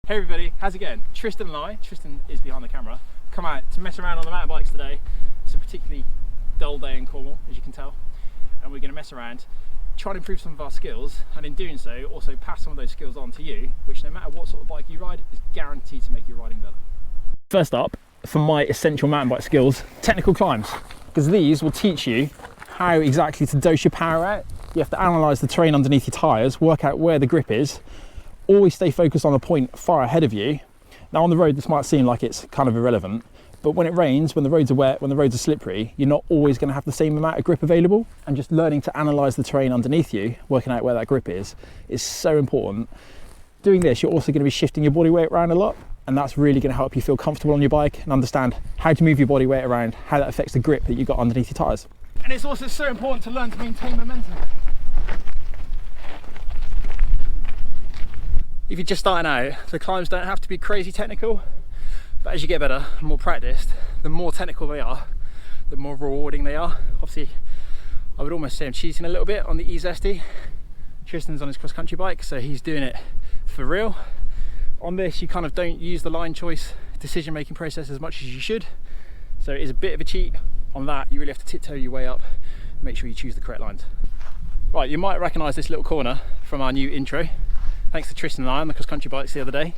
Hey everybody, how's it going? Tristan is behind the camera, come out to mess around on the mountain bikes today. It's a particularly dull day in Cornwall, as you can tell, and we're going to mess around, try and improve some of our skills, and in doing so also pass some of those skills on to you, which no matter what sort of bike you ride is guaranteed to make your riding better. First up, for my essential mountain bike skills, technical climbs, because these will teach you how exactly to dose your power out. You have to analyse the terrain underneath your tyres, work out where the grip is. Always stay focused on a point far ahead of you. Now on the road this might seem like it's kind of irrelevant, but when it rains, when the roads are wet, when the roads are slippery, you're not always going to have the same amount of grip available, and just learning to analyse the terrain underneath you, working out where that grip is so important. Doing this, you're also going to be shifting your body weight around a lot, and that's really going to help you feel comfortable on your bike and understand how to move your body weight around, how that affects the grip that you've got underneath your tyres. And it's also so important to learn to maintain momentum. If you're just starting out, the climbs don't have to be crazy technical, but as you get better and more practiced, the more technical they are, the more rewarding they are. Obviously, I would almost say I'm cheating a little bit on the eZesty. Tristan's on his cross-country bike, so he's doing it for real. On this, you kind of don't use the line choice decision-making process as much as you should, so it is a bit of a cheat on that. You really have to tiptoe your way up, make sure you choose the correct lines. Right, you might recognise this little corner from our new intro. Thanks to Tristan and I on the cross-country bikes the other day.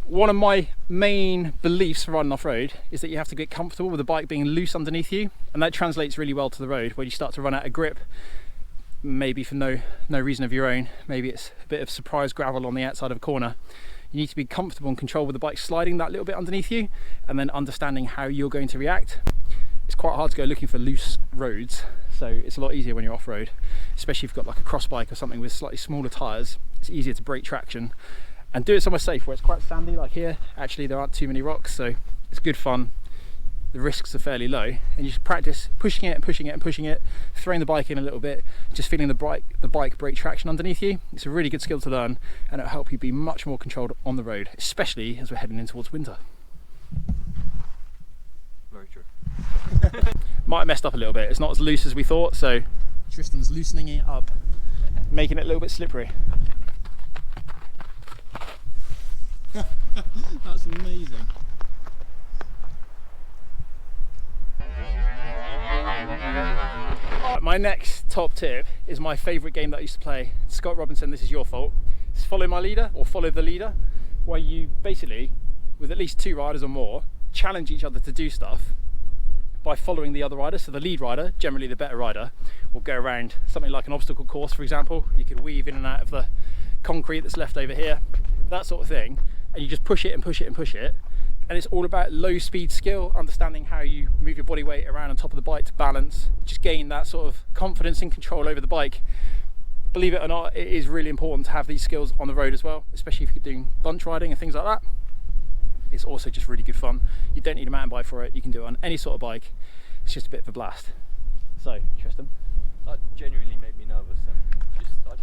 One of my main beliefs for riding off-road is that you have to get comfortable with the bike being loose underneath you, and that translates really well to the road where you start to run out of grip, maybe for no reason of your own. Maybe it's a bit of surprise gravel on the outside of a corner. You need to be comfortable and control with the bike sliding that little bit underneath you, and then understanding how you're going to react. It's quite hard to go looking for loose roads, so it's a lot easier when you're off-road, especially if you've got like a cross bike or something with slightly smaller tyres. It's easier to break traction and do it somewhere safe where it's quite sandy, like here. Actually, there aren't too many rocks, so it's good fun. The risks are fairly low, and you just practice pushing it and pushing it and pushing it, throwing the bike in a little bit, just feeling the bike break traction underneath you. It's a really good skill to learn, and it'll help you be much more controlled on the road, especially as we're heading in towards winter. Very true. Might have messed up a little bit. It's not as loose as we thought, so Tristan's loosening it up, making it a little bit slippery. That's amazing. My next top tip is my favourite game that I used to play. Scott Robinson, This Is Your Fault. It's follow my leader, or follow the leader, where you basically, with at least 2 riders or more, challenge each other to do stuff by following the other rider. So the lead rider, generally the better rider, will go around something like an obstacle course, for example. You could weave in and out of the concrete that's left over here, that sort of thing, and you just push it and push it and push it. And it's all about low speed skill, understanding how you move your body weight around on top of the bike to balance, just gain that sort of confidence and control over the bike. Believe it or not, it is really important to have these skills on the road as well, especially if you're doing bunch riding and things like that. It's also just really good fun. You don't need a mountain bike for it. You can do it on any sort of bike. It's just a bit of a blast. So, Tristan? That genuinely made me nervous,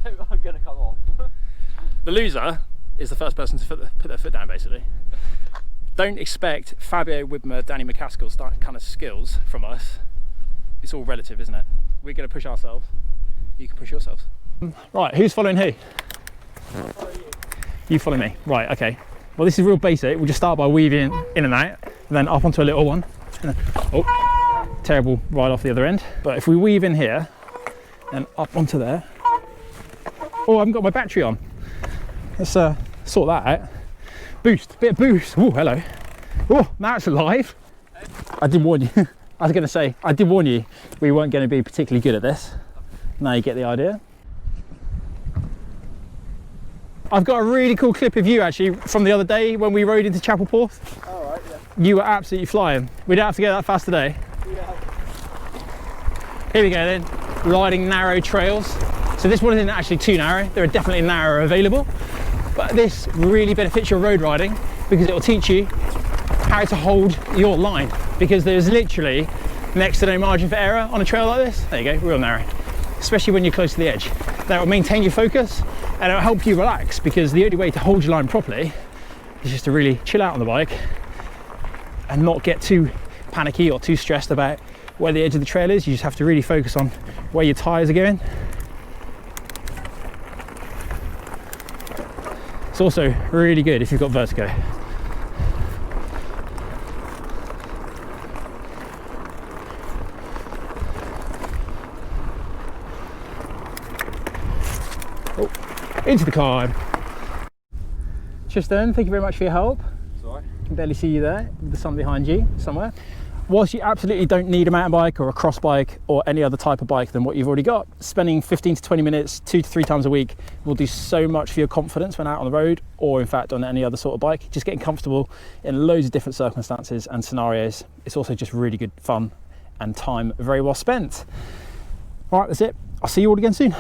and I'm going to come off. The loser is the first person to put their foot down, basically. Don't expect Fabio Widmer, Danny McCaskill's kind of skills from us. It's all relative, isn't it? We're going to push ourselves. You can push yourselves. Right, who's following who? I'll follow you. You follow me. Right, okay. Well, this is real basic. We'll just start by weaving in and out, and then up onto a little one. Oh, terrible ride off the other end. But if we weave in here, and up onto there. Oh, I haven't got my battery on. Let's sort that out. Boost, bit of boost. Oh, hello. Oh, now it's alive. I did warn you. I was going to say, I did warn you we weren't going to be particularly good at this. Now you get the idea. I've got a really cool clip of you actually from the other day when we rode into Chapel Porth. All right, yeah. You were absolutely flying. We don't have to go that fast today. Yeah. Here we go then, riding narrow trails. So this one isn't actually too narrow. There are definitely narrower available. But this really benefits your road riding because it will teach you how to hold your line, because there's literally next to no margin for error on a trail like this. There you go, real narrow, especially when you're close to the edge. That will maintain your focus and it'll help you relax, because the only way to hold your line properly is just to really chill out on the bike and not get too panicky or too stressed about where the edge of the trail is. You just have to really focus on where your tyres are going. It's also really good if you've got vertigo. Oh, into the climb. Tristan, thank you very much for your help. It's all right. I can barely see you there, with the sun behind you somewhere. Whilst you absolutely don't need a mountain bike or a cross bike or any other type of bike than what you've already got, spending 15 to 20 minutes 2 to 3 times a week will do so much for your confidence when out on the road, or in fact on any other sort of bike. Just getting comfortable in loads of different circumstances and scenarios. It's also just really good fun and time very well spent. All right, that's it. I'll see you all again soon.